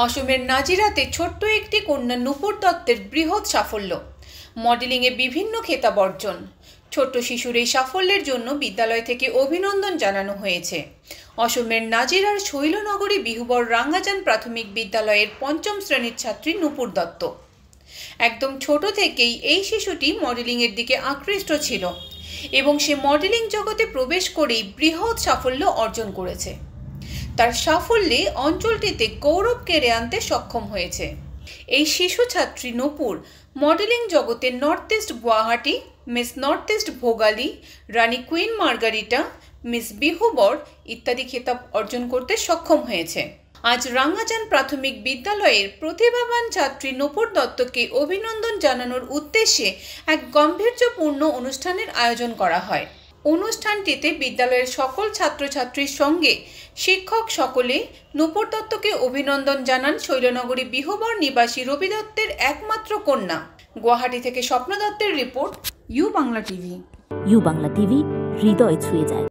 অসমের নাজিরাতে ছোট্ট একটি কন্যা নূপুর দত্তের বৃহৎ সাফল্য, মডেলিংয়ে বিভিন্ন খেতাব অর্জন। ছোট্ট শিশুর এই সাফল্যের জন্য বিদ্যালয় থেকে অভিনন্দন জানানো হয়েছে। অসমের নাজিরার শৈলনগরী বিহুবর রাঙ্গাজান প্রাথমিক বিদ্যালয়ের ৫ম শ্রেণীর ছাত্রী নূপুর দত্ত। একদম ছোট থেকেই এই শিশুটি মডেলিংয়ের দিকে আকৃষ্ট ছিল এবং সে মডেলিং জগতে প্রবেশ করেই বৃহৎ সাফল্য অর্জন করেছে। তার সাফল্যে অঞ্চলটিতে গৌরব কেড়ে আনতে সক্ষম হয়েছে। এই শিশু ছাত্রী নূপুর মডেলিং জগতে North East Guwahati, Miss North East Bhogali, রানী কুইন মার্গারিটা, মিস বিহুবর ইত্যাদি খেতাব অর্জন করতে সক্ষম হয়েছে। আজ রাঙ্গাজান প্রাথমিক বিদ্যালয়ের প্রতিভাবান ছাত্রী নূপুর দত্তকে অভিনন্দন জানানোর উদ্দেশ্যে এক গাম্ভীর্যপূর্ণ অনুষ্ঠানের আয়োজন করা হয়। অনুষ্ঠানটিতে বিদ্যালয়ের সকল ছাত্রছাত্রীর সঙ্গে শিক্ষক সকলে নূপুর দত্তকে অভিনন্দন জানান শৈলনগরী বিহুবর নিবাসী রবি দত্তের একমাত্র কন্যা। গুয়াহাটি থেকে স্বপ্ন দত্তের রিপোর্ট, U Bangla TV. U Bangla TV, হৃদয় ছুঁয়ে যায়।